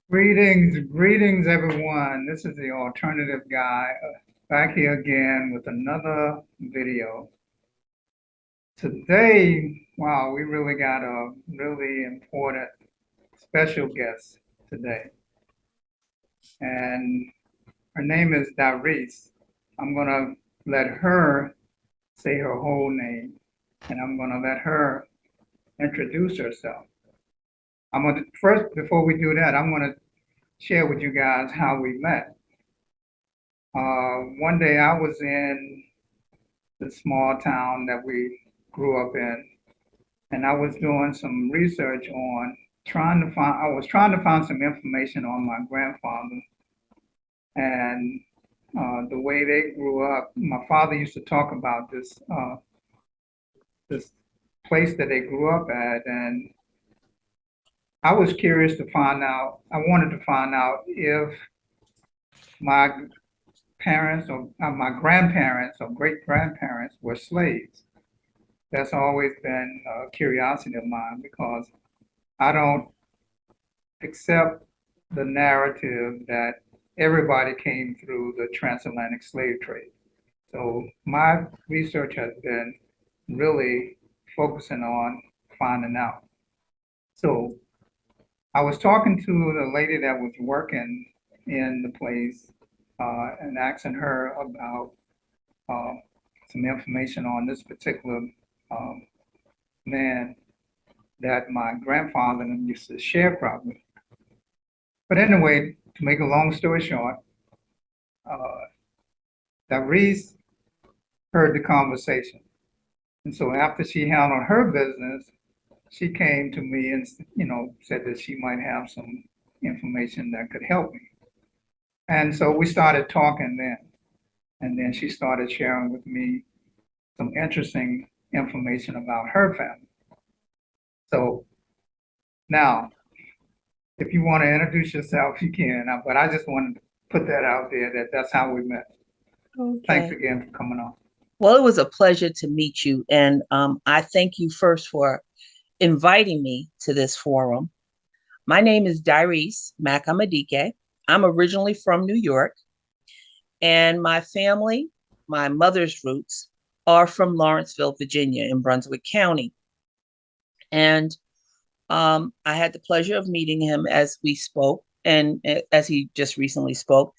Greetings, everyone. This is the alternative guy back here again with another video. Today, wow, we really got a really important special guest today, and her name is DiResse. I'm gonna let her say her whole name, and I'm gonna let her introduce herself. I'm gonna first, before we do that, I'm gonna share with you guys how we met. One day I was in the small town that we grew up in. And I was doing some research on I was trying to find some information on my grandfather and the way they grew up. My father used to talk about this place that they grew up at, and I was curious to find out. I wanted to find out if my parents or my grandparents or great grandparents were slaves. That's always been a curiosity of mine because I don't accept the narrative that everybody came through the transatlantic slave trade. So my research has been really focusing on finding out. So I was talking to the lady that was working in the place and asking her about uh, some information on this particular um, man that my grandfather used to share probably. But anyway, to make a long story short, uh, that Reese heard the conversation. And so after she handled her business, she came to me and, said that she might have some information that could help me. And so we started talking then. And then she started sharing with me some interesting information about her family. So now, if you want to introduce yourself, you can. But I just wanted to put that out there that that's how we met. Thanks Okay. again for coming on. Well, it was a pleasure to meet you. And I thank you first for inviting me to this forum. My name is DiResse Mack-Amadike. I'm originally from New York, and my family, my mother's roots, are from Lawrenceville, Virginia, in Brunswick County. And I had the pleasure of meeting him as we spoke, and as he just recently spoke.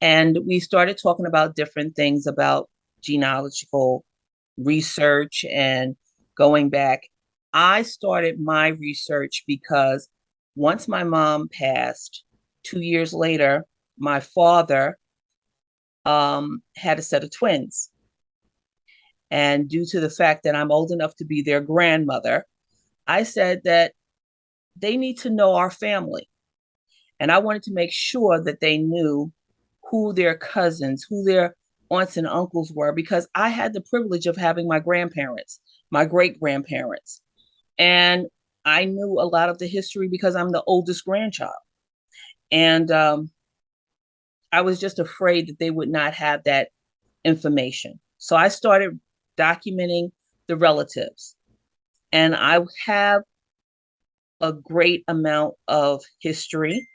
And we started talking about different things about genealogical research and going back. I started my research because once my mom passed, 2 years later, my father had a set of twins. And due to the fact that I'm old enough to be their grandmother, I said that they need to know our family. And I wanted to make sure that they knew who their cousins, who their aunts and uncles were, because I had the privilege of having my grandparents, my great grandparents. And I knew a lot of the history because I'm the oldest grandchild. And I was just afraid that they would not have that information. So I started documenting the relatives. And I have a great amount of history.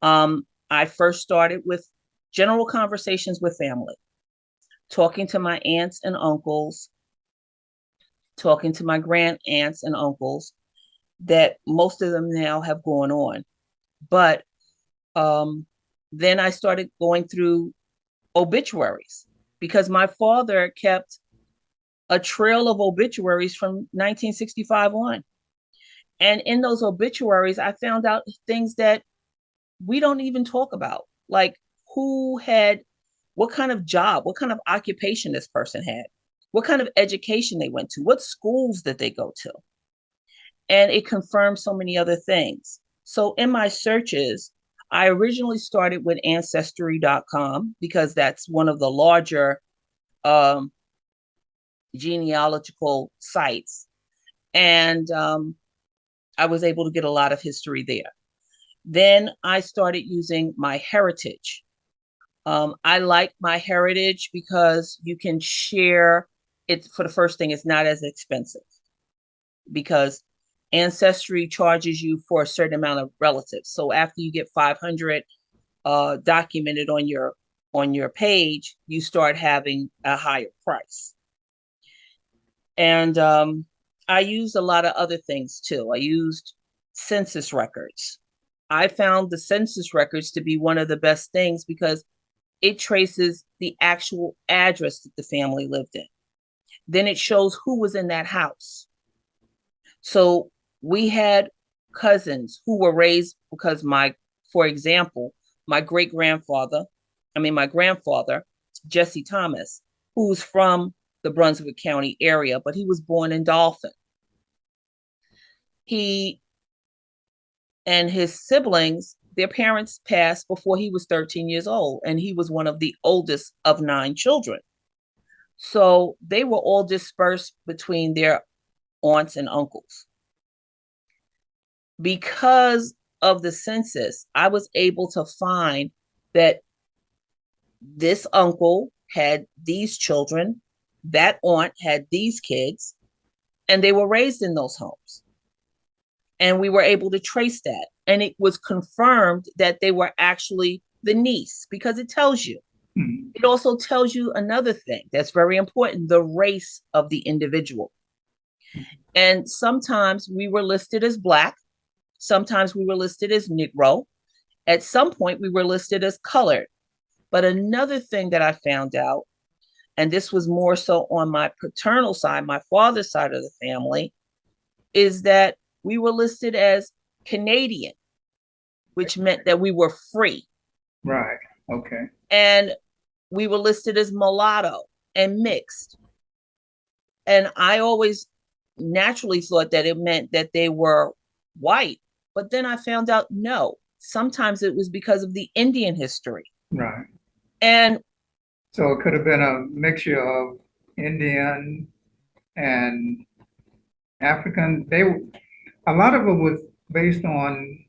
I first started with general conversations with family, talking to my aunts and uncles, talking to my grand aunts and uncles, that most of them now have gone on. But um, then I started going through obituaries because my father kept a trail of obituaries from 1965 on. And in those obituaries, I found out things that we don't even talk about, like who had what kind of job, what kind of occupation this person had, what kind of education they went to, what schools did they go to. And it confirmed so many other things. So in my searches, I originally started with ancestry.com because that's one of the larger um, genealogical sites. And I was able to get a lot of history there. Then I started using my heritage. I like my heritage because you can share it. For the first thing, it's not as expensive because Ancestry charges you for a certain amount of relatives. So after you get 500 documented on your page, you start having a higher price. And I used a lot of other things too. I used census records. I found the census records to be one of the best things because it traces the actual address that the family lived in. Then it shows who was in that house. So we had cousins who were raised because for example, my my grandfather, Jesse Thomas, who's from the Brunswick County area, but he was born in Dolphin. He and his siblings, their parents passed before he was 13 years old, and he was one of the oldest of 9 children. So they were all dispersed between their aunts and uncles. Because of the census, I was able to find that this uncle had these children, that aunt had these kids, and they were raised in those homes. And we were able to trace that. And it was confirmed that they were actually the niece because it tells you. Mm. It also tells you another thing that's very important, the race of the individual. And sometimes we were listed as Black. Sometimes we were listed as Negro. At some point, we were listed as colored. But another thing that I found out, and this was more so on my paternal side, my father's side of the family, is that we were listed as Canadian, which meant that we were free. Right. Okay. And we were listed as mulatto and mixed. And I always naturally thought that it meant that they were white. But then I found out no, sometimes it was because of the Indian history. Right. And So it could have been a mixture of Indian and African. A lot of it was based on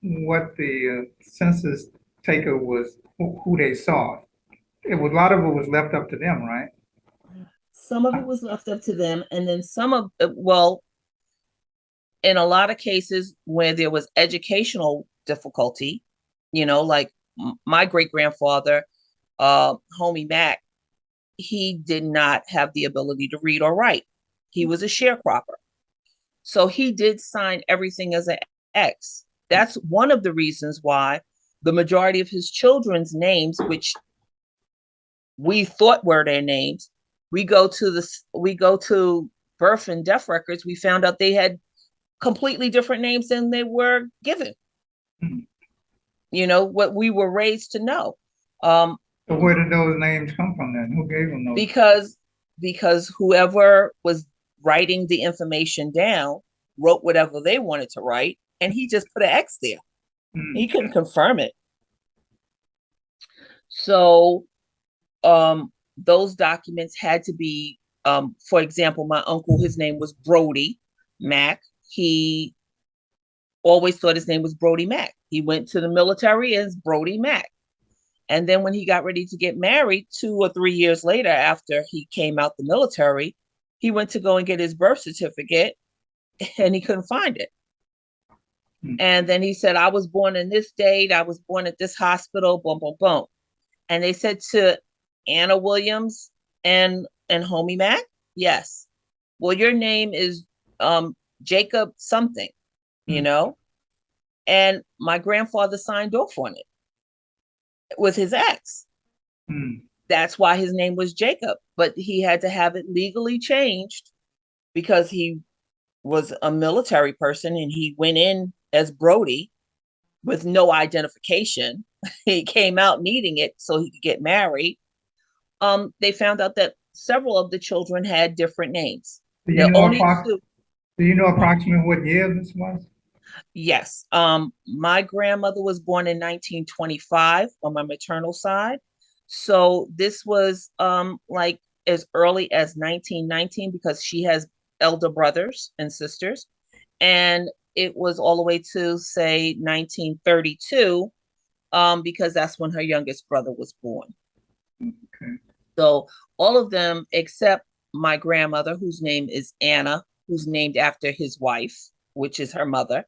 what the census taker was, who they saw. A lot of it was left up to them, right? some of it was left up to them. And then well, in a lot of cases where there was educational difficulty, like my great grandfather, Homie Mack, he did not have the ability to read or write. He was a sharecropper. So he did sign everything as an X. That's one of the reasons why the majority of his children's names, which we thought were their names, we go to birth and death records, we found out they had completely different names than they were given. Mm. What we were raised to know. So where did those names come from then? Who gave them those? Because whoever was writing the information down wrote whatever they wanted to write, and he just put an X there. Mm. He couldn't confirm it. So those documents had to be, for example, my uncle, his name was Brody Mack. He always thought his name was Brody Mack. He went to the military as Brody Mack. And then when he got ready to get married 2 or 3 years later, after he came out the military, he went to go and get his birth certificate and he couldn't find it. Mm. And then he said, I was born in this date. I was born at this hospital, boom, boom, boom. And they said to Anna Williams and Homie Mack, yes. Well, your name is Jacob something, and my grandfather signed off on it with his ex. Mm. That's why his name was Jacob, but he had to have it legally changed because he was a military person and he went in as Brody with no identification. He came out needing it so he could get married. They found out that several of the children had different names. Do you The know only two, do you know approximately what year this was? yes. My grandmother was born in 1925 on my maternal side. So this was like as early as 1919 because she has elder brothers and sisters. And it was all the way to say 1932, because that's when her youngest brother was born. Okay. So all of them except my grandmother, whose name is Anna, who's named after his wife. which is her mother,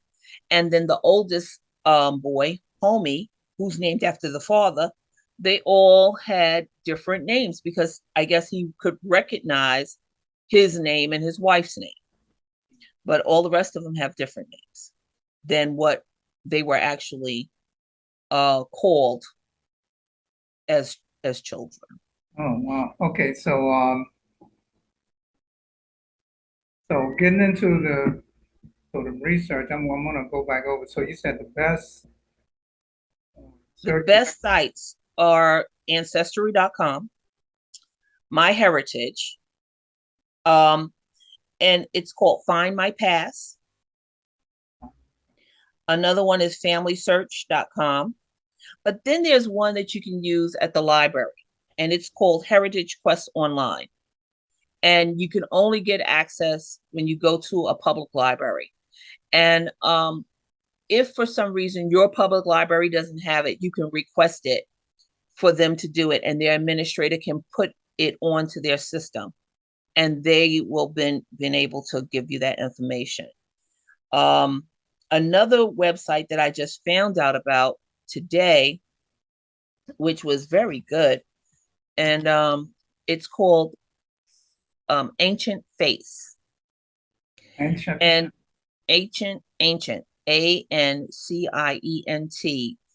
and then the oldest boy, Homie, who's named after the father. They all had different names because I guess he could recognize his name and his wife's name, but all the rest of them have different names than what they were actually called as children. Oh, wow. Okay, so getting into the research, I'm gonna go back over. So you said the best The search. best sites are ancestry.com, MyHeritage, um, and it's called Find My Past. Another one is familysearch.com. But then there's one that you can use at the library, and it's called Heritage Quest Online. And you can only get access when you go to a public library. And if for some reason your public library doesn't have it, you can request it for them to do it, and their administrator can put it onto their system, and they will been able to give you that information. Um, Another website that I just found out about today, which was very good, and it's called Ancient Face, Ancient. and ancient ANCIENT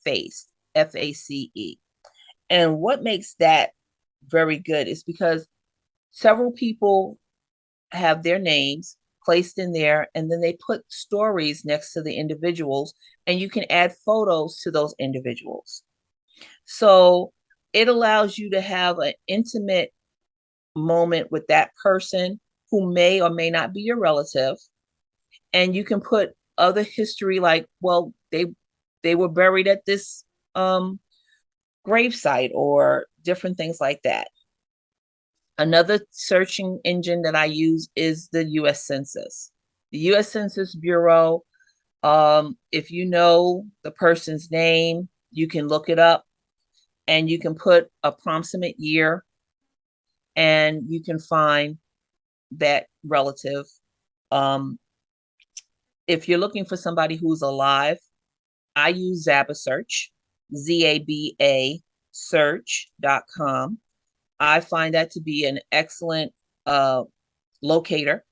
Face FACE. And what makes that very good is because several people have their names placed in there, and then they put stories next to the individuals, and you can add photos to those individuals. So it allows you to have an intimate moment with that person who may or may not be your relative, and you can put other history like, well, they were buried at this gravesite or different things like that. Another searching engine that I use is the US Census. The US Census Bureau, if you know the person's name, you can look it up, and you can put approximate year, and you can find that relative. Um, if you're looking for somebody who's alive, I use Zabasearch, ZABA search.com. I find that to be an excellent locator.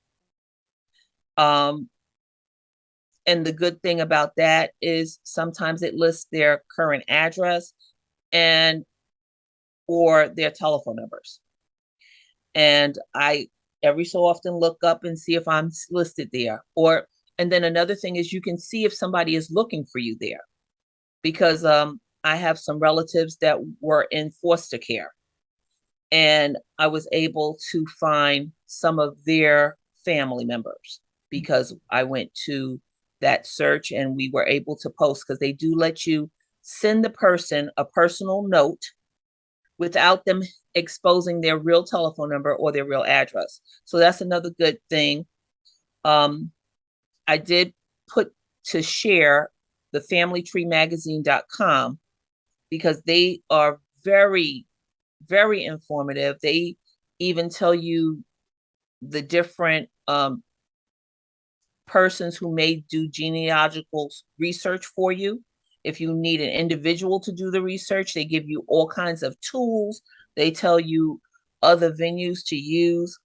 Um, and the good thing about that is sometimes it lists their current address and or their telephone numbers. And I every so often look up and see if I'm listed there. Or and then another thing is you can see if somebody is looking for you there, because I have some relatives that were in foster care, and I was able to find some of their family members because I went to that search, and we were able to post, because they do let you send the person a personal note without them exposing their real telephone number or their real address. So that's another good thing. I did put to share the familytreemagazine.com, because they are very, very informative. They even tell you the different persons who may do genealogical research for you. If you need an individual to do the research, they give you all kinds of tools. They tell you other venues to use.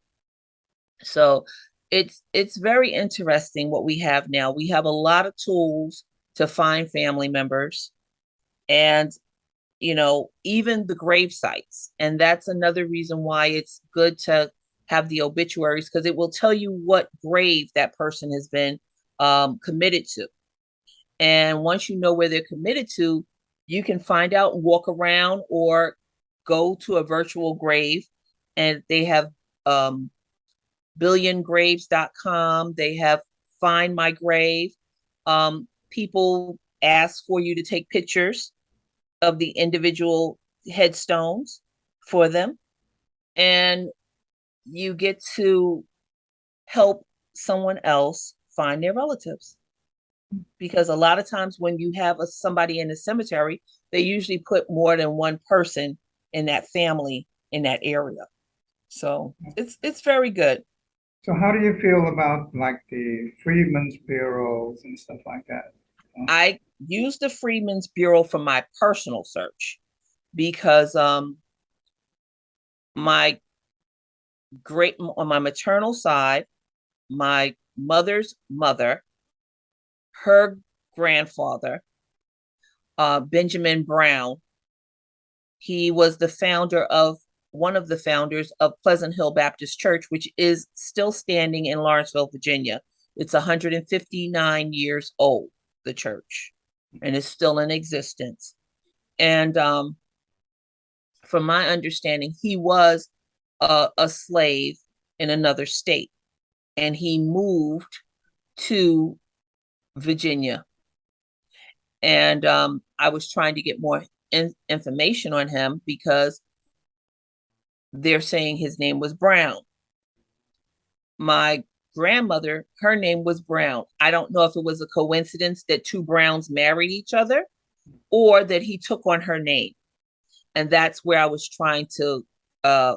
So it's very interesting what we have now. We have a lot of tools to find family members, and even the grave sites. And that's another reason why it's good to have the obituaries, because it will tell you what grave that person has been committed to. And once you know where they're committed to, you can find out and walk around or go to a virtual grave. And they have billiongraves.com. They have Find My Grave. People ask for you to take pictures of the individual headstones for them, and you get to help someone else find their relatives, because a lot of times when you have somebody in a cemetery, they usually put more than one person in that family in that area. So it's very good. So how do you feel about like the Freedmen's Bureaus and stuff like that? I used the Freedmen's Bureau for my personal search because my great on my maternal side, my mother's mother, her grandfather, Benjamin Brown, he was the founder of one of the founders of Pleasant Hill Baptist Church, which is still standing in Lawrenceville, Virginia. It's 159 years old, the church, and is still in existence. And from my understanding, he was a slave in another state, and he moved to Virginia. And I was trying to get more information on him because they're saying his name was Brown. My grandmother, her name was Brown. I don't know if it was a coincidence that two Browns married each other or that he took on her name. And that's where I was trying to uh,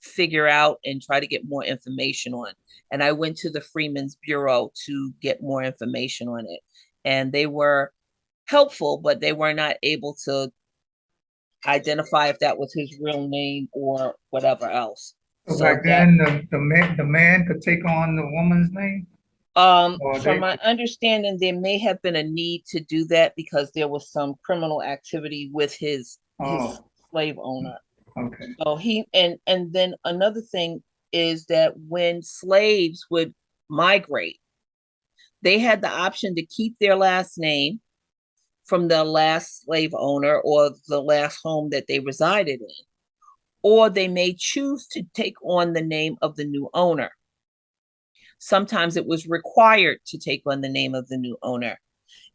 figure out and try to get more information on. And I went to the Freedmen's Bureau to get more information on it. And they were helpful, but they were not able to identify if that was his real name or whatever else. So So back that then, the man could take on the woman's name, or from they. my understanding, there may have been a need to do that because there was some criminal activity with his Oh, slave owner. okay. So he and then another thing is that when slaves would migrate, they had the option to keep their last name from the last slave owner or the last home that they resided in, or they may choose to take on the name of the new owner. Sometimes it was required to take on the name of the new owner.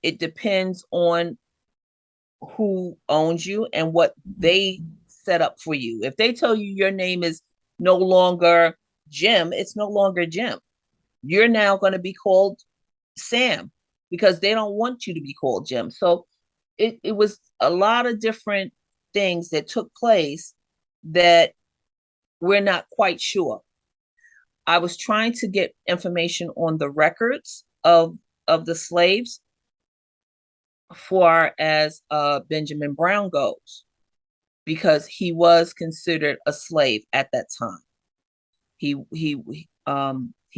It depends on who owns you and what they set up for you. If they tell you your name is no longer Jim, it's no longer Jim. You're now going to be called Sam because they don't want you to be called Jim. So it was a lot of different things that took place that we're not quite sure. I was trying to get information on the records of the slaves far as Benjamin Brown goes, because he was considered a slave at that time. He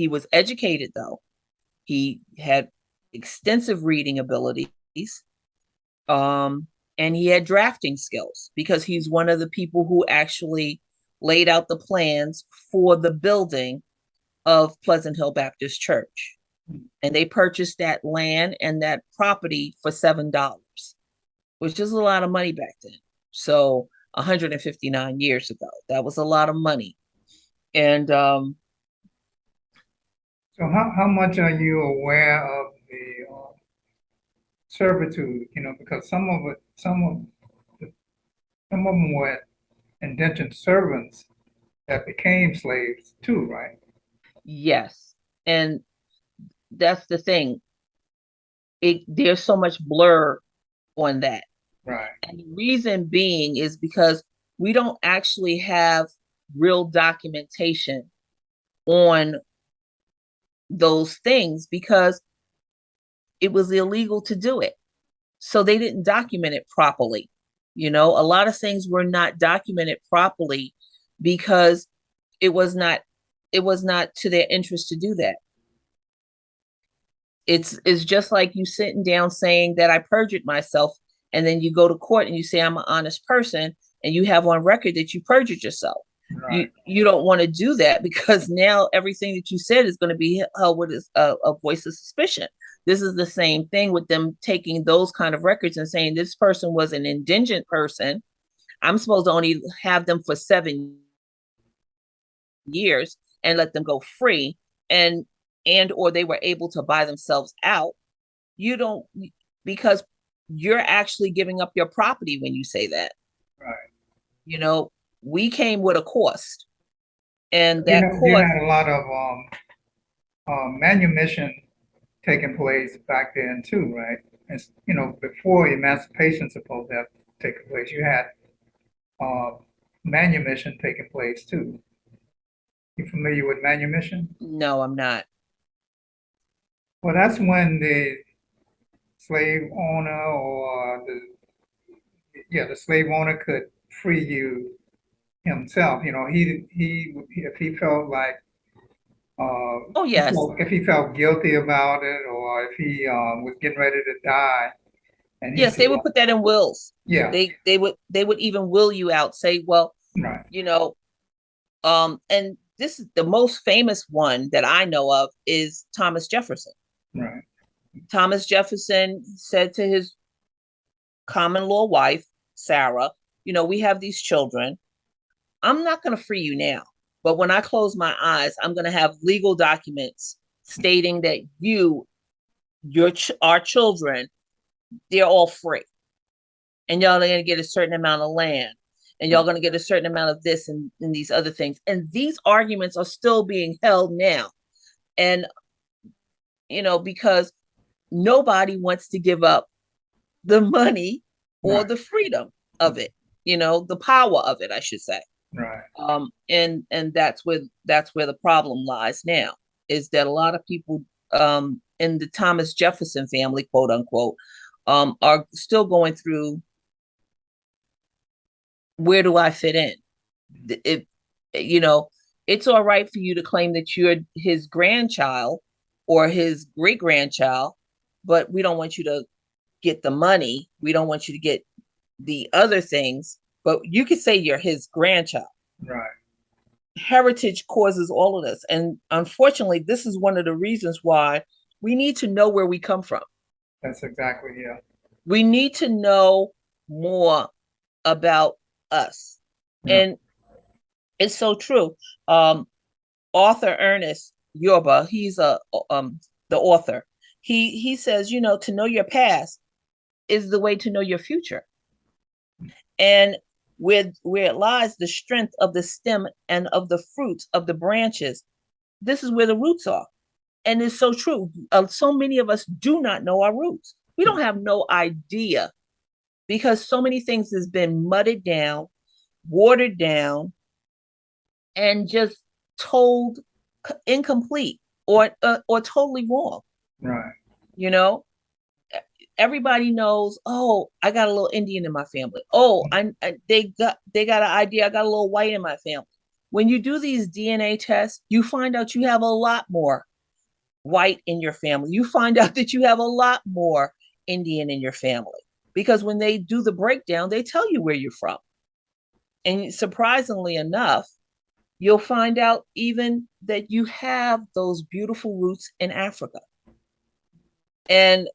was educated though. He had extensive reading abilities, um, and he had drafting skills because he's one of the people who actually laid out the plans for the building of Pleasant Hill Baptist Church. And they purchased that land and that property for $7, which is a lot of money back then. So 159 years ago, that was a lot of money. And So how much are you aware of the servitude? Because some of them were indentured servants that became slaves too, right? yes, and that's the thing. There's so much blur on that. Right. And the reason being is because we don't actually have real documentation on those things because it was illegal to do it. So they didn't document it properly. A lot of things were not documented properly because it was not it was not to their interest to do that. It's just like you sitting down saying that I perjured myself, and then you go to court and you say I'm an honest person, and you have on record that you perjured yourself. You Right. you don't want to do that because now everything that you said is going to be held with a voice of suspicion. This is the same thing with them taking those kind of records and saying this person was an indigent person. I'm supposed to only have them for 7 years and let them go free, and or they were able to buy themselves out. You don't, because you're actually giving up your property when you say that. Right. You know, we came with a cost, and You that had you cost, had a lot of manumission taking place back then too, right? And before emancipation supposed to have taken place, you had uh, manumission taking place too. You familiar with manumission? No, I'm not. Well, that's when the slave owner or the slave owner could free you himself. If he felt like Oh, yes. if he felt guilty about it, or if he was getting ready to die, and he Yes, said, they would put that in wills. yeah, They would even will you out, say, well, right, you know, and this is the most famous one that I know of is Thomas Jefferson. right, Thomas Jefferson said to his common law wife, Sarah, we have these children. I'm not going to free you now, but when I close my eyes, I'm going to have legal documents stating that our children, they're all free, and y'all are going to get a certain amount of land, and y'all going to get a certain amount of this and these other things. And these arguments are still being held now. And, because nobody wants to give up the money or right, the freedom of it, the power of it, I should say. right. And that's where the problem lies now, is that a lot of people in the Thomas Jefferson family, quote unquote, are still going through, where do I fit in? It, you know, it's all right for you to claim that you're his grandchild or his great grandchild, but we don't want you to get the money. We don't want you to get the other things, but you could say you're his grandchild. Right. Heritage causes all of this. And unfortunately, this is one of the reasons why we need to know where we come from. That's exactly, yeah. We need to know more about us. Right. And it's so true. Um, Author Ernest Yorba, he's the author. He says, to know your past is the way to know your future. And where it lies the strength of the stem and of the fruits of the branches, this is where the roots are. And it's so true. So many of us do not know our roots. We don't have no idea, because so many things has been mudded down, watered down, and just told incomplete or totally wrong. Right. You know, everybody knows. Oh, I got a little Indian in my family. Oh, they got an idea. I got a little white in my family. When you do these DNA tests, you find out you have a lot more white in your family. You find out that you have a lot more Indian in your family, because when they do the breakdown, they tell you where you're from. And surprisingly enough, you'll find out even that you have those beautiful roots in Africa. And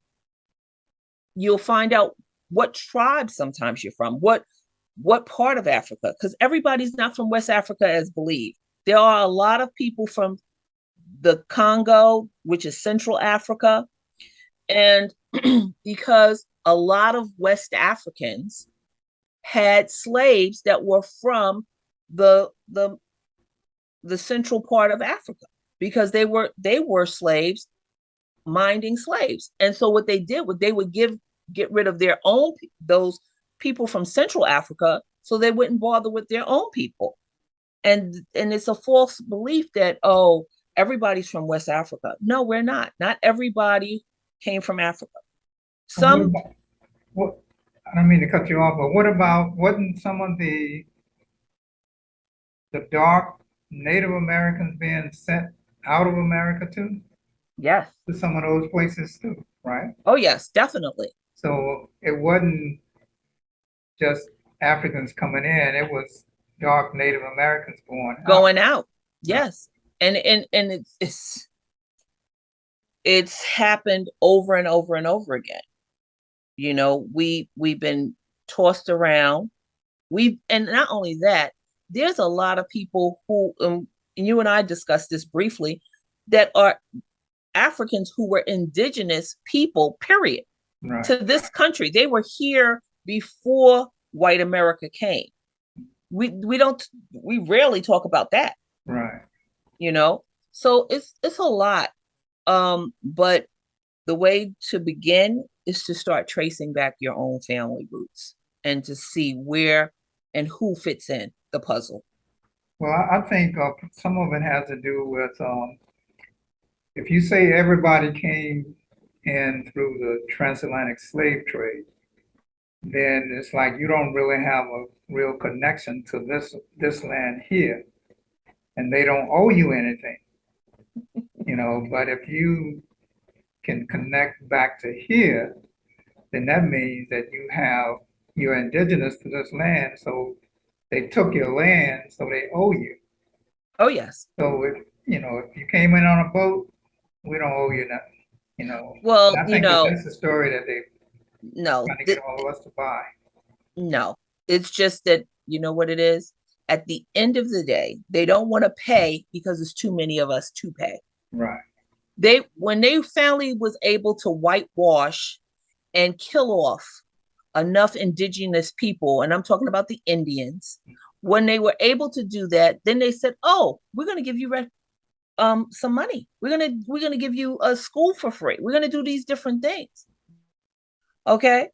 you'll find out what tribe sometimes you're from, what part of Africa, because everybody's not from West Africa as believed. There are a lot of people from the Congo, which is Central Africa, and because a lot of West Africans had slaves that were from the the the central part of Africa, because they were slaves minding slaves. And so what they did was they would get rid of their own those people from Central Africa, so they wouldn't bother with their own people. And it's a false belief that, oh, everybody's from West Africa. No, we're not. Not everybody came from Africa. And what Some, about what? I don't mean to cut you off, but what about wasn't some of the dark Native Americans being sent out of America too, yes. to some of those places too, right? Oh, yes, definitely. So it wasn't just Africans coming in; it was dark Native Americans going out. Going out. Right. Yes. And it's happened over and over and over again. We've been tossed around. And not only that, there's a lot of people who, and you and I discussed this briefly, that are Africans who were indigenous people, period, Right. to this country. They were here before white America came. We rarely talk about that, Right. you know. So it's a lot. But the way to begin is to start tracing back your own family roots and to see where and who fits in the puzzle. Well, I think some of it has to do with if you say everybody came in through the transatlantic slave trade, then it's like you don't really have a real connection to this land here, and they don't owe you anything, you know. But if you can connect back to here, then that means that you're indigenous to this land, so they took your land, so they owe you. Oh, yes. So if you came in on a boat, we don't owe you nothing, you know. And Well, I think that that's the story that they're no, trying to get all of us to buy. no. It's just that, you know what it is? At the end of the day, they don't want to pay because there's too many of us to pay. Right. When they finally was able to whitewash and kill off enough indigenous people, and I'm talking about the Indians, when they were able to do that, then they said, "Oh, we're going to give you some money. We're gonna give you a school for free. We're gonna do these different things." Okay,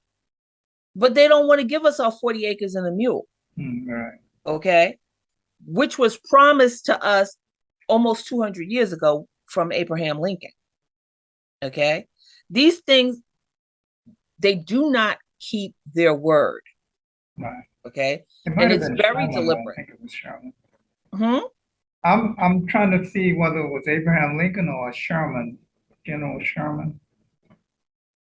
but they don't want to give us our 40 acres and a mule. Right. Okay, which was promised to us almost 200 years ago from Abraham Lincoln. Okay, these things, they do not keep their word. Right. Okay, It might and have it's been very Sherman, though. I deliberate. think it was Sherman. Hmm. I'm trying to see whether it was Abraham Lincoln or Sherman, General Sherman.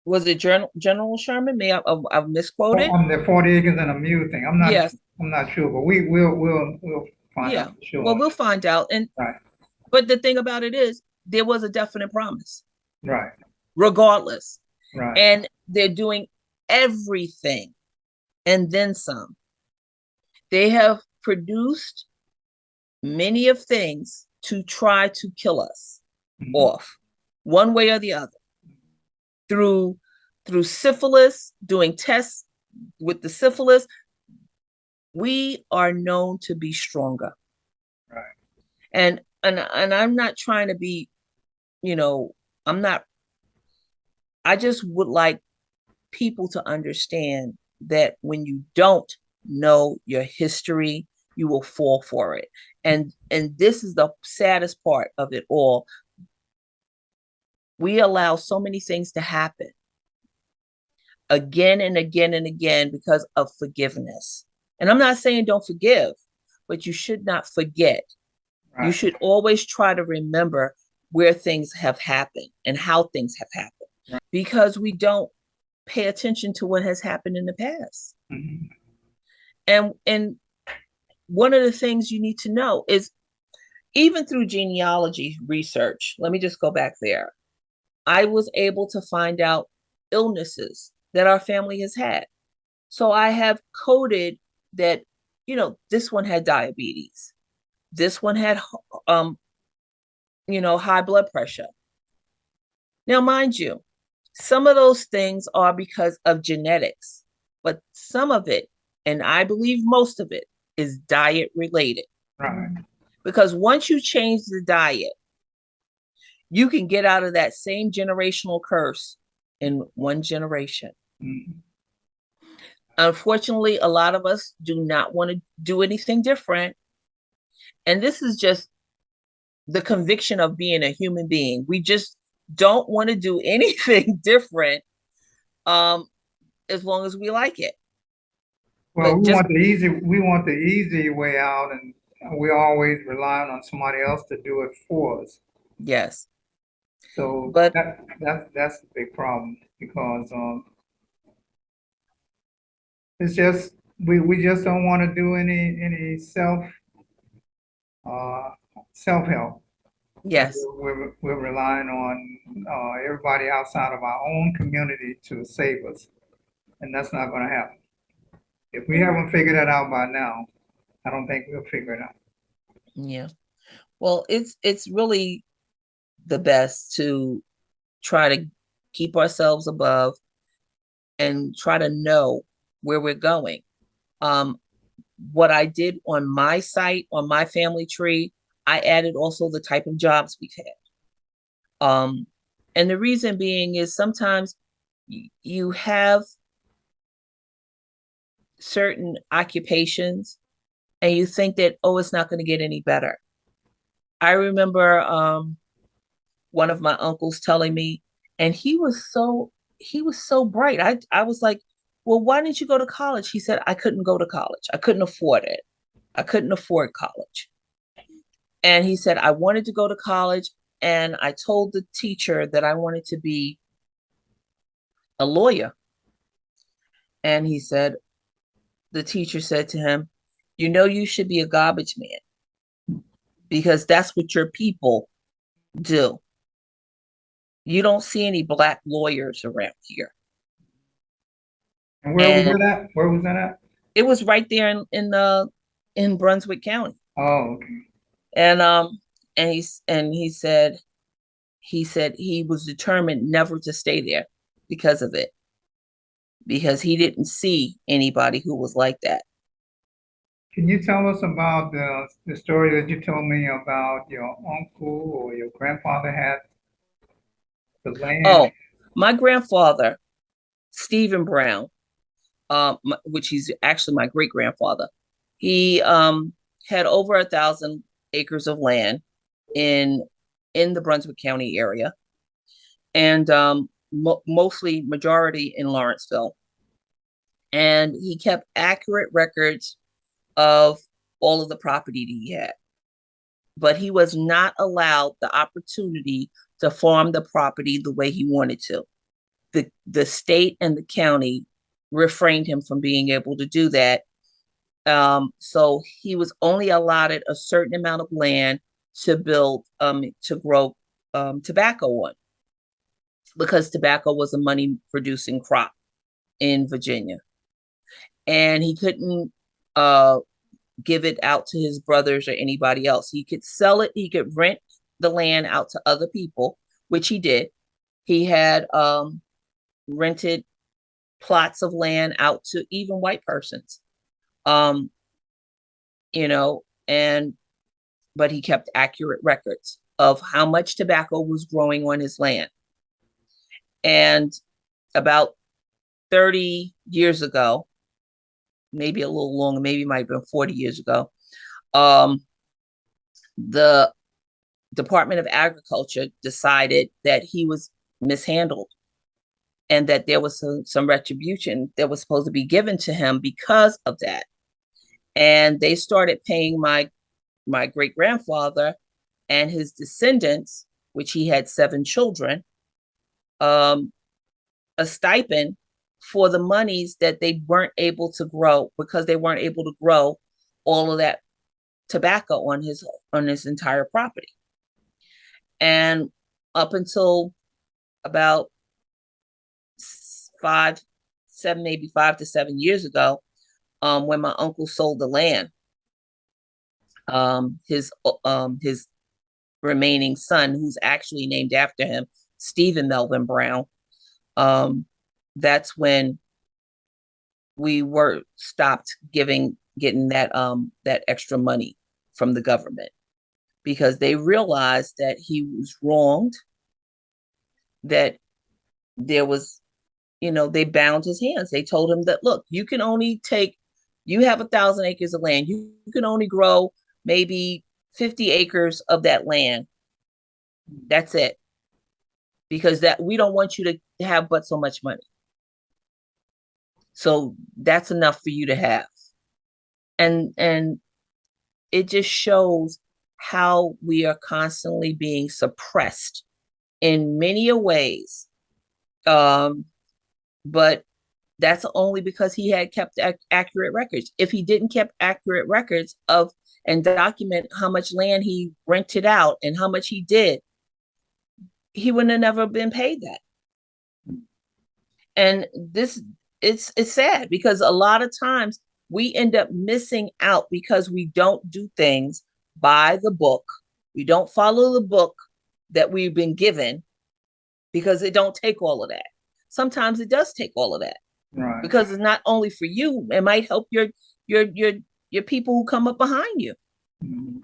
Was it General Sherman? May I've misquoted? On the 40 acres and a mule thing. Yes. I'm not sure, but we'll find out Yeah. for sure Well, on we'll find out. And that. Right. but the thing about it is, there was a definite promise, Right. regardless. Right. And they're doing everything and then some. They have produced many of things to try to kill us Mhm. off, one way or the other, through through syphilis, doing tests with the syphilis. We are known to be stronger. Right. And I'm not trying to be, you know, I'm not, I just would like people to understand that when you don't know your history, you will fall for it. And this is the saddest part of it all. We allow so many things to happen again and again and again because of forgiveness. And I'm not saying don't forgive, but you should not forget. You Right. should always try to remember where things have happened and how things have happened, Right. because we don't pay attention to what has happened in the past. Mhm. And one of the things you need to know is, even through genealogy research, let me just go back there. I was able to find out illnesses that our family has had. So I have coded that, this one had diabetes. This one had, um, high blood pressure. Now, mind you, some of those things are because of genetics, but some of it, and I believe most of it, is diet related. Right. Because once you change the diet, you can get out of that same generational curse in one generation. Mhm. Unfortunately, a lot of us do not want to do anything different. And this is just the conviction of being a human being. We just don't want to do anything different, um, as long as we like it. Well, But just, we want the easy way out, and we're always relying on somebody else to do it for us. yes. So But that's the big problem because it's just we just don't want to do any uh, self help. yes. We're relying on everybody outside of our own community to save us, and that's not going to happen. If we haven't figured that out by now, I don't think we'll figure it out. Yeah. Well, it's really the best to try to keep ourselves above and try to know where we're going. Um, what I did on my site, on my family tree, I added also the type of jobs we've had. And the reason being is sometimes you have certain occupations and you think that, oh, it's not going to get any better. I remember one of my uncles telling me, and he was so bright. I was like, well, why didn't you go to college? He said, I couldn't go to college. I couldn't afford it. I couldn't afford college. And he said, I wanted to go to college. And I told the teacher that I wanted to be a lawyer. And he said, the teacher said to him, you know, you should be a garbage man because that's what your people do. You don't see any black lawyers around here. And where was And it at? Where was that at? it was right there in Brunswick County. Oh, okay. And he said he was determined never to stay there because of it, because he didn't see anybody who was like that. Can you tell us about the story that you told me about your uncle or your grandfather had the land? Oh, my grandfather, Stephen Brown, which he's actually my great grandfather, he had over 1,000 acres of land in the Brunswick County area, and mostly majority in Lawrenceville. And he kept accurate records of all of the property that he had, but he was not allowed the opportunity to farm the property the way he wanted to. The state and the county refrained him from being able to do that. So he was only allotted a certain amount of land to grow tobacco on, because tobacco was a money producing crop in Virginia. And he couldn't uh, give it out to his brothers or anybody else. He could sell it, he could rent the land out to other people, which he did. He had rented plots of land out to even white persons. Um, you know, and but he kept accurate records of how much tobacco was growing on his land. And about 30 years ago, maybe a little longer, maybe it might have been 40 years ago, um, the Department of Agriculture decided that he was mishandled and that there was some retribution that was supposed to be given to him because of that. And they started paying my great grandfather and his descendants, which he had 7 children, um, a stipend for the monies that they weren't able to grow, because they weren't able to grow all of that tobacco on his entire property. And up until about 5 to 7 years ago, when my uncle sold the land, his remaining son, who's actually named after him, Stephen Melvin Brown, um, that's when we were stopped getting that extra money from the government, because they realized that he was wronged, that there was, they bound his hands. They told him that, look, you have 1,000 acres of land. You can only grow maybe 50 acres of that land. That's it. Because that we don't want you to have but so much money. So that's enough for you to have. And it just shows how we are constantly being suppressed in many ways. But that's only because he had kept accurate records. If he didn't keep accurate records of and document how much land he rented out and how much he did, he wouldn't have never been paid that. And it's sad, because a lot of times we end up missing out because we don't do things by the book. We don't follow the book that we've been given, because it don't take all of that. Sometimes it does take all of that, Right. because it's not only for you, it might help your your your people who come up behind you. Mhm.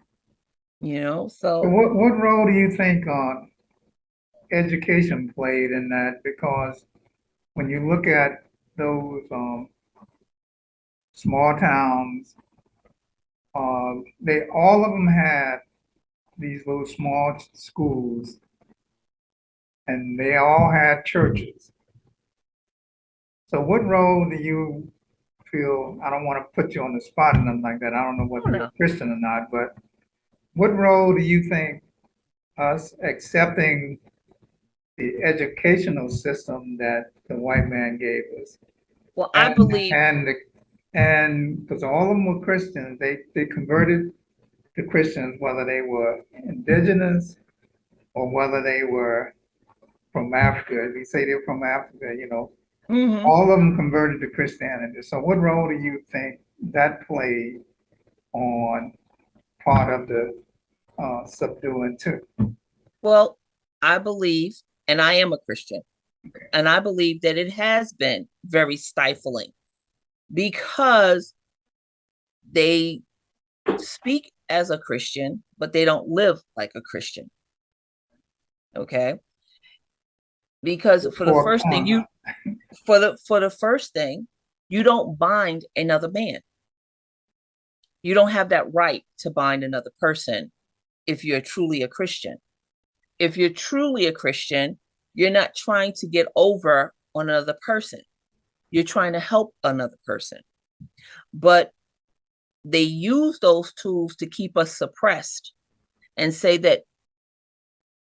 So So what role do you think education played in that? Because when you look at those small towns They all of them had these little small schools, and they all had churches. So, what role do you feel? I don't want to put you on the spot or nothing like that. I don't know Oh whether you're no. a Christian or not, but what role do you think us accepting the educational system that the white man gave us, Well, I and believe, because all of them were Christians, they converted to Christians, whether they were indigenous or whether they were from Africa. We say they're from Africa, mhm. all of them converted to Christianity. So, what role do you think that played on part of the subduing too? Well, I believe, and I am a Christian, and I believe that it has been very stifling because they speak as a Christian, but they don't live like a Christian. Okay. Because for the For first thing, for the first thing, you don't bind another man. You don't have that right to bind another person if you're truly a Christian. If you're truly a Christian, you're not trying to get over on another person. You're trying to help another person. But they use those tools to keep us suppressed and say that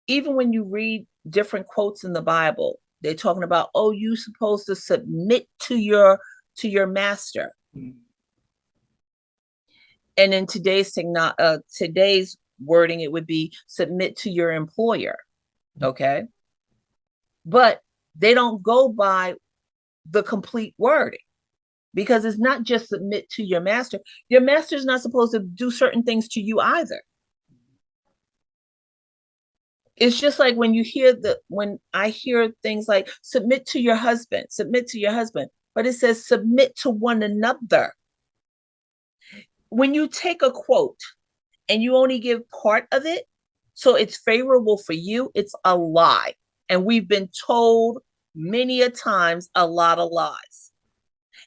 even when you read different quotes in the Bible, they're talking about, oh, you're supposed to submit to your master. And in today's wording, it would be submit to your employer. Okay. But they don't go by the complete wording because it's not just submit to your master. Your master is not supposed to do certain things to you either. It's just like when I hear things like submit to your husband, but it says submit to one another. When you take a quote and you only give part of it, so it's favorable for you, it's a lie. And we've been told many a times a lot of lies.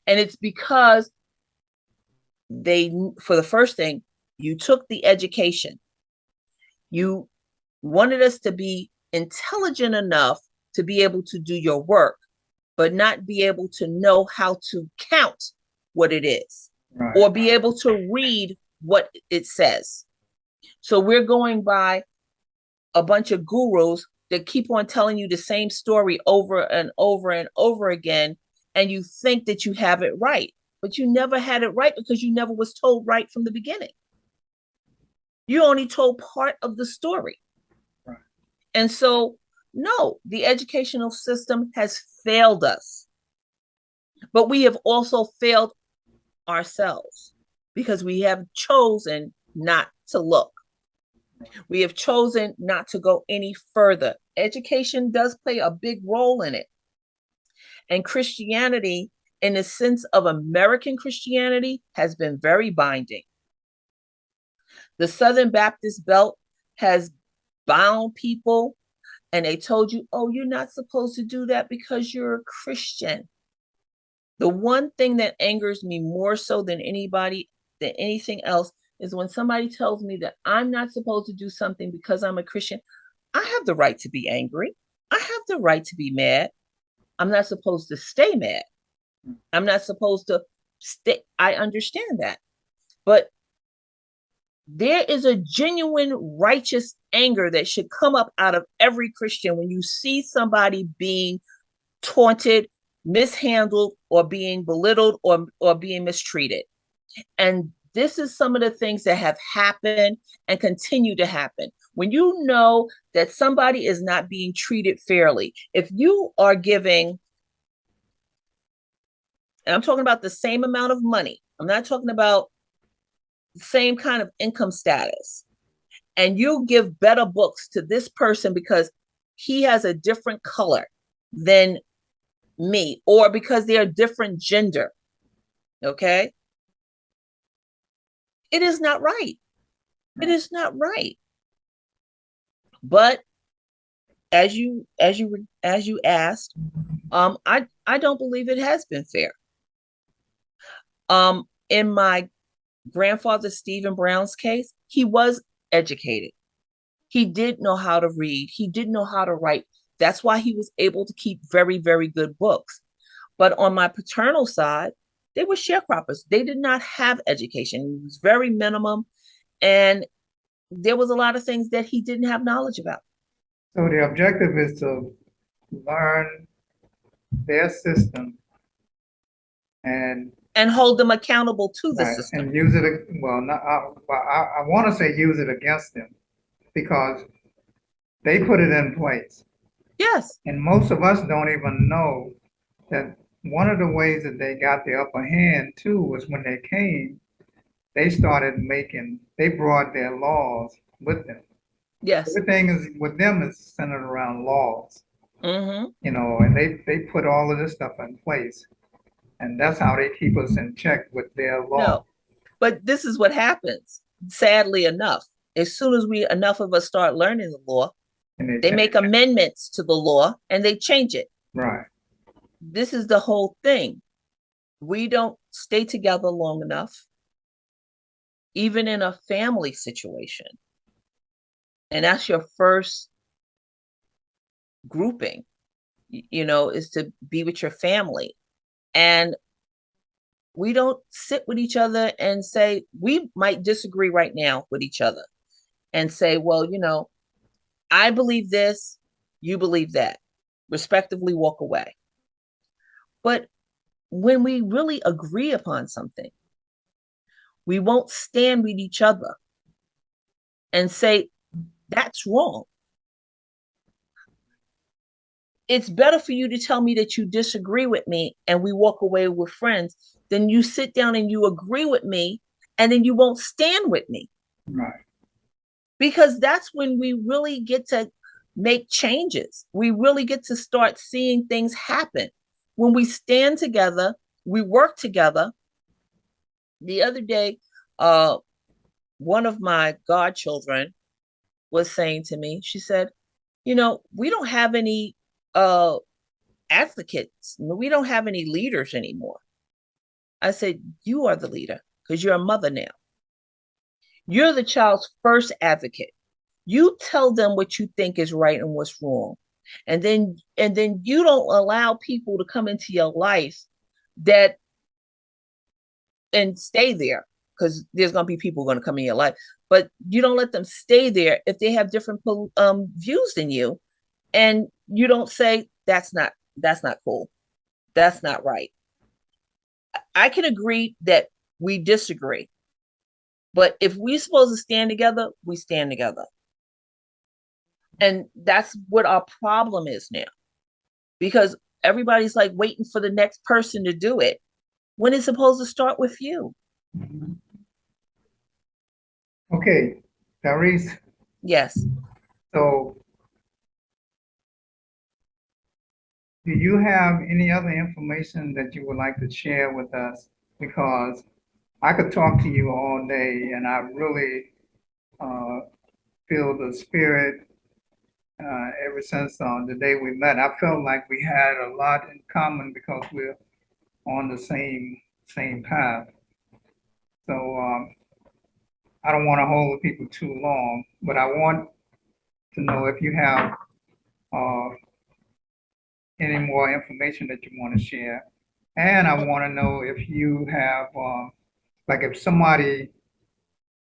And it's because for the first thing, you took the education. You wanted us to be intelligent enough to be able to do your work, but not be able to know how to count what it is Right. or be able to read what it says. So we're going by a bunch of gurus that keep on telling you the same story over and over and over again, and you think that you have it right, but you never had it right because you never was told right from the beginning. You only told part of the story. Right. And so, no, the educational system has failed us, but we have also failed ourselves because we have chosen not to look. We have chosen not to go any further. Education does play a big role in it. And Christianity, in the sense of American Christianity, has been very binding. The Southern Baptist Belt has bound people, and they told you, oh, you're not supposed to do that because you're a Christian. The one thing that angers me more so than anything else, is when somebody tells me that I'm not supposed to do something because I'm a Christian. I have the right to be angry. I have the right to be mad. I'm not supposed to stay mad. I'm not supposed to stay. I understand that. But there is a genuine righteous anger that should come up out of every Christian when you see somebody being taunted, mishandled, or being belittled or being mistreated. And this is some of the things that have happened and continue to happen. When you know that somebody is not being treated fairly, if you are giving, and I'm talking about the same amount of money, I'm not talking about the same kind of income status, and you give better books to this person because he has a different color than me, or because they're a different gender, okay? It is not right. It Right. is not right. But as you asked, I don't believe it has been fair. In my grandfather Stephen Brown's case, he was educated. He did know how to read. He did know how to write. That's why he was able to keep very, very good books. But on my paternal side, they were sharecroppers. They did not have education. It was very minimum. And there was a lot of things that he didn't have knowledge about. So the objective is to learn their system and And hold them accountable to the right, system. and use it. Well, not, I want to say use it against them because they put it in place, Yes, and most of us don't even know that one of the ways that they got the upper hand too was when they came, they brought their laws with them. yes. Everything is with them is centered around laws, Hmm. and they put all of this stuff in place, and that's how they keep us in check with their law. No, but this is what happens. Sadly enough, as soon as we enough of us start learning the law, And they they change. make amendments to the law and they change it. Right. This is the whole thing. We don't stay together long enough, even in a family situation. And that's your first grouping, is to be with your family. And we don't sit with each other and say, we might disagree right now with each other and say, well, I believe this, you believe that, respectively walk away. But when we really agree upon something, we won't stand with each other and say, that's wrong. It's better for you to tell me that you disagree with me and we walk away with friends than you sit down and you agree with me and then you won't stand with me. Right. Because that's when we really get to make changes. We really get to start seeing things happen. When we stand together, we work together. The other day, uh, one of my godchildren was saying to me, she said, we don't have any uh, advocates. We don't have any leaders anymore. I said, you are the leader because you're a mother now. You're the child's first advocate. You tell them what you think is right and what's wrong. And then you don't allow people to come into your life that and stay there because there's going to be people going to come in your life, but you don't let them stay there if they have different views than you, and you don't say that's not cool, that's not right. I can agree that we disagree, but if we're supposed to stand together, we stand together. And that's what our problem is now, because everybody's like waiting for the next person to do it when it's supposed to start with you. Mhm. Okay, DiResse, Yes. so do you have any other information that you would like to share with us? Because I could talk to you all day and I really uh, feel the spirit ever since the day we met. I felt like we had a lot in common because we're on the same path. So I don't want to hold people too long, but I want to know if you have uh, any more information that you want to share. And I want to know if you have, like, if somebody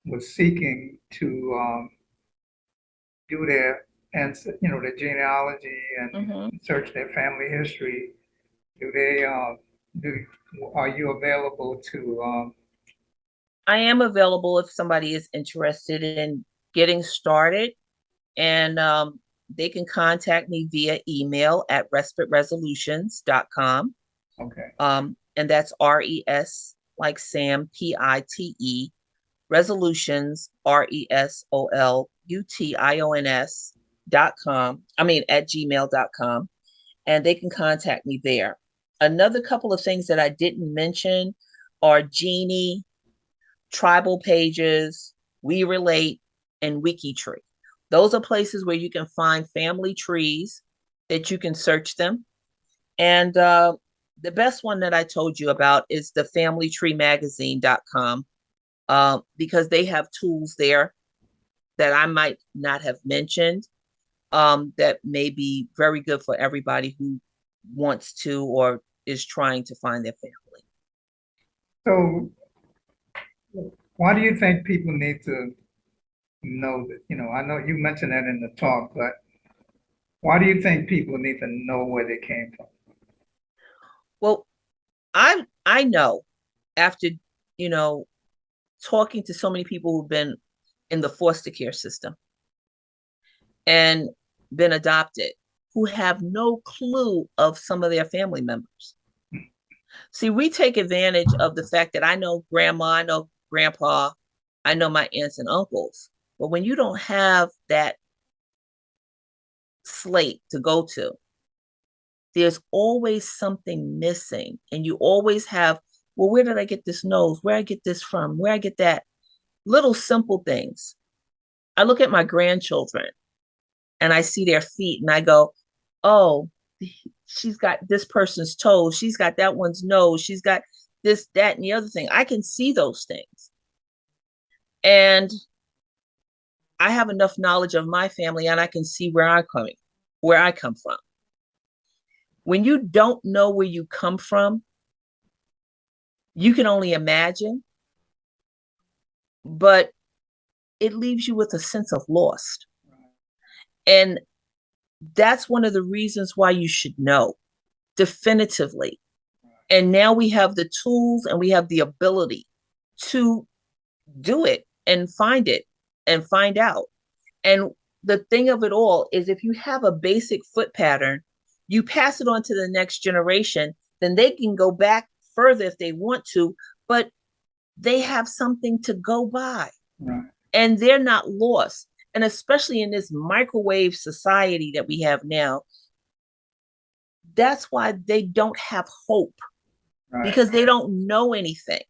was seeking to do their, and their genealogy and Mm-hmm. search their family history, do they, do, are you available to, I am available if somebody is interested in getting started, and they can contact me via email at respiteresolutions.com. okay, And that's RES like Sam, PITE, resolutions, RESOLUTIONS.com. I mean, at gmail.com. And they can contact me there. Another couple of things that I didn't mention are Genie, Tribal Pages, We Relate, and WikiTree. Those are places where you can find family trees that you can search them. And the best one that I told you about is the familytreemagazine.com. because they have tools there that I might not have mentioned, that may be very good for everybody who wants to or is trying to find their family. So why do you think people need to know that, I know you mentioned that in the talk, but why do you think people need to know where they came from? Well, I know after, you know, talking to so many people who've been in the foster care system and been adopted, who have no clue of some of their family members. See, we take advantage of the fact that I know grandma, I know grandpa, I know my aunts and uncles. But when you don't have that slate to go to, there's always something missing. And you always have, well, where did I get this nose? Where I get this from? Where I get that? Little simple things. I look at my grandchildren and I see their feet and I go, oh, she's got this person's toes. She's got that one's nose. She's got this, that, and the other thing. I can see those things. And I have enough knowledge of my family and I can see where I come from. When you don't know where you come from, you can only imagine, but it leaves you with a sense of lost. And that's one of the reasons why you should know definitively. And now we have the tools and we have the ability to do it and find out. And the thing of it all is if you have a basic foot pattern, you pass it on to the next generation, then they can go back further if they want to, but they have something to go by. Right. And they're not lost. And especially in this microwave society that we have now, that's why they don't have hope, Right. because they don't know anything.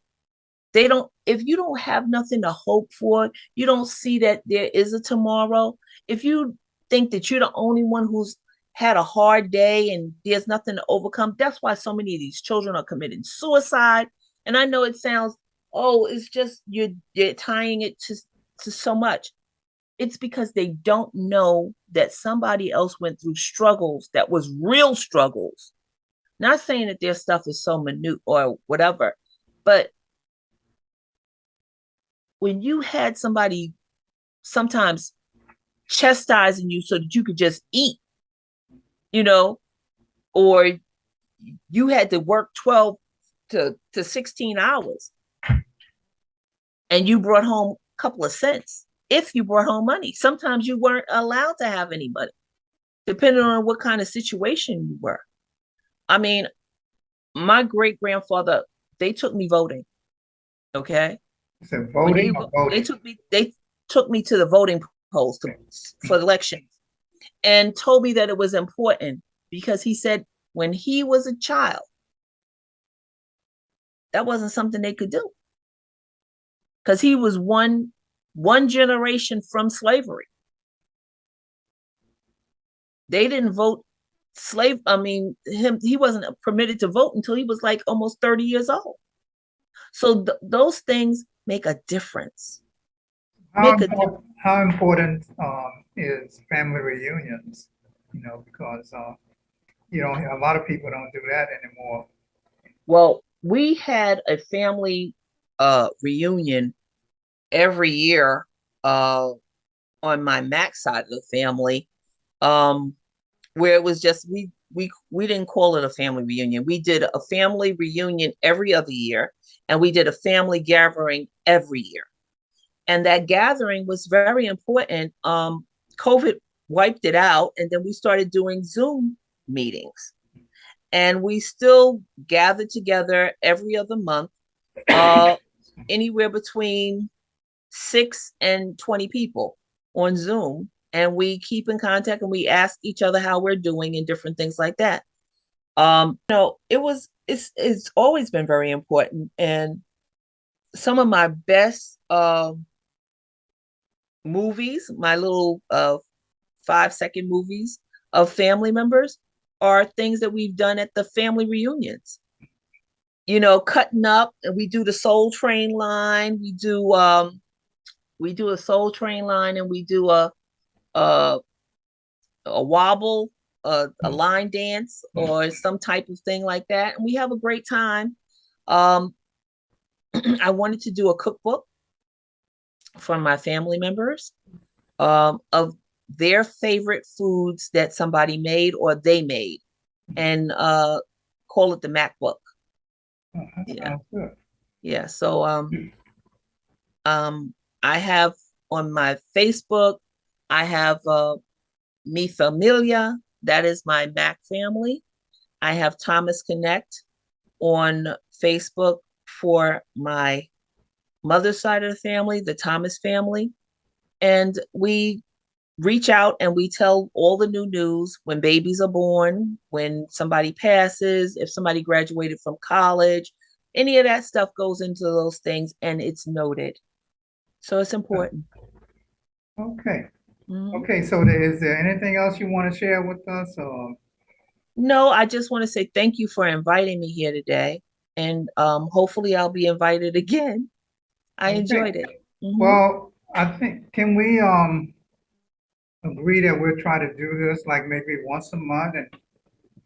They don't, if you don't have nothing to hope for, you don't see that there is a tomorrow. If you think that you're the only one who's had a hard day and there's nothing to overcome, that's why so many of these children are committing suicide. And I know it sounds, oh, it's just you're tying it to so much. It's because they don't know that somebody else went through struggles that was real struggles. Not saying that their stuff is so minute or whatever, but when you had somebody sometimes chastising you so that you could just eat, you know, or you had to work 12 to 16 hours and you brought home a couple of cents if you brought home money. Sometimes you weren't allowed to have any money, depending on what kind of situation you were. I mean, my great grandfather, they took me voting. Okay. So voting or voting? They took me to the voting polls for elections and told me that it was important because he said when he was a child, that wasn't something they could do because he was one generation from slavery. They didn't vote he wasn't permitted to vote until he was like almost 30 years old. So those things make a difference. How important is family reunions? Because a lot of people don't do that anymore. Well, we had a family reunion every year on my Mac side of the family, where it was just we didn't call it a family reunion. We did a family reunion every other year, and we did a family gathering every year. And that gathering was very important. COVID wiped it out, and then we started doing Zoom meetings. And we still gather together every other month, anywhere between 6 and 20 people on Zoom. And we keep in contact and we ask each other how we're doing and different things like that. It's always been very important. And some of my best movies, my little 5-second movies of family members are things that we've done at the family reunions. cutting up, and we do the Soul Train line. We do a Soul Train line, and we do a a wobble, a line dance, or some type of thing like that, and we have a great time. Um, I wanted to do a cookbook for my family members, of their favorite foods that somebody made or they made, and call it the Mac book. That Yeah, sounds good. yeah. So um, I have on my Facebook, I have Mi Familia. That is my Mac family. I have Thomas Connect on Facebook for my mother's side of the family, the Thomas family. And we reach out and we tell all the new news: when babies are born, when somebody passes, if somebody graduated from college, any of that stuff goes into those things and it's noted. So it's important. Okay. Mhm. Okay. So is there anything else you want to share with us? Or No, I just want to say thank you for inviting me here today. And hopefully I'll be invited again. I okay. enjoyed it. Hmm. Well, I think can we agree that we'll try to do this like maybe once a month, and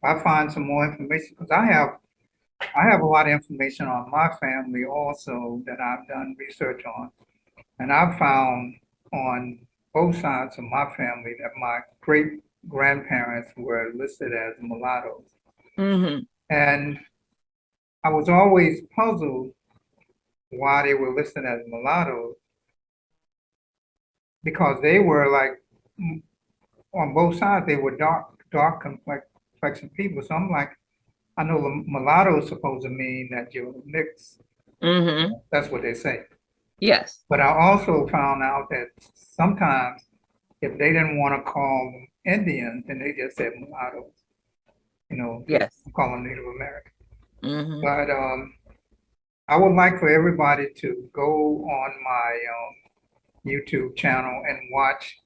I find some more information because I have a lot of information on my family also that I've done research on. And I've found on both sides of my family that my great grandparents were listed as mulattoes. Hmm. And I was always puzzled why they were listed as mulattoes because they were like, on both sides, they were dark complexion people. So I'm like, I know mulatto is supposed to mean that you're mixed. Hmm. That's what they say. Yes. But I also found out that sometimes if they didn't want to call them Indians, then they just said mulattoes, just Yes. call them Native American. Hmm. But I would like for everybody to go on my YouTube channel and watch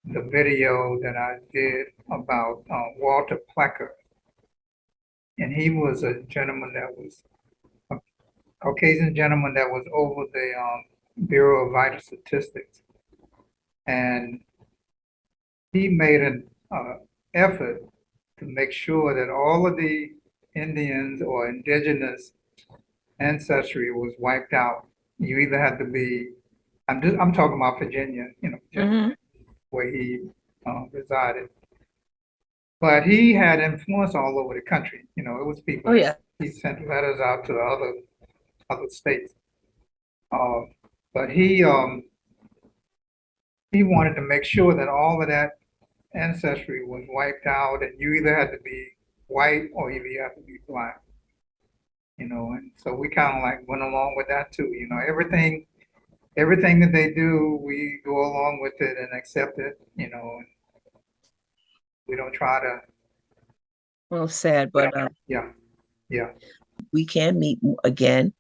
the video that I did about Walter Plecker. And he was a gentleman that was a Caucasian gentleman that was over the Bureau of Vital Statistics. And he made an effort to make sure that all of the Indians or indigenous ancestry was wiped out. You either had to be, I'm talking about Virginia, Virginia, Hmm. where he resided. But he had influence all over the country. It was people Oh, that yeah. he sent letters out to other states. Uh, but he wanted to make sure that all of that ancestry was wiped out, and you either had to be white or either you had to be black. And so we kind of like went along with that too. Everything that they do, we go along with it and accept it. And we don't try to. Well, sad, We but don't. Yeah, yeah. we can meet again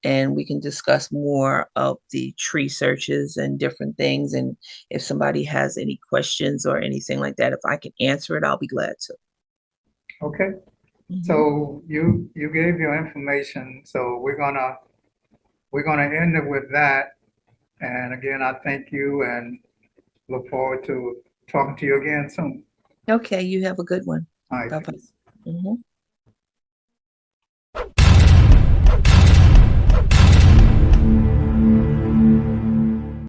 and we can discuss more of the tree searches and different things. And if somebody has any questions or anything like that, if I can answer it, I'll be glad to. Okay. Hmm. So you gave your information. So we're gonna end it with that. And again, I thank you and look forward to talking to you again soon. Okay, you have a good one. All right, Bye bye. peace. Hmm.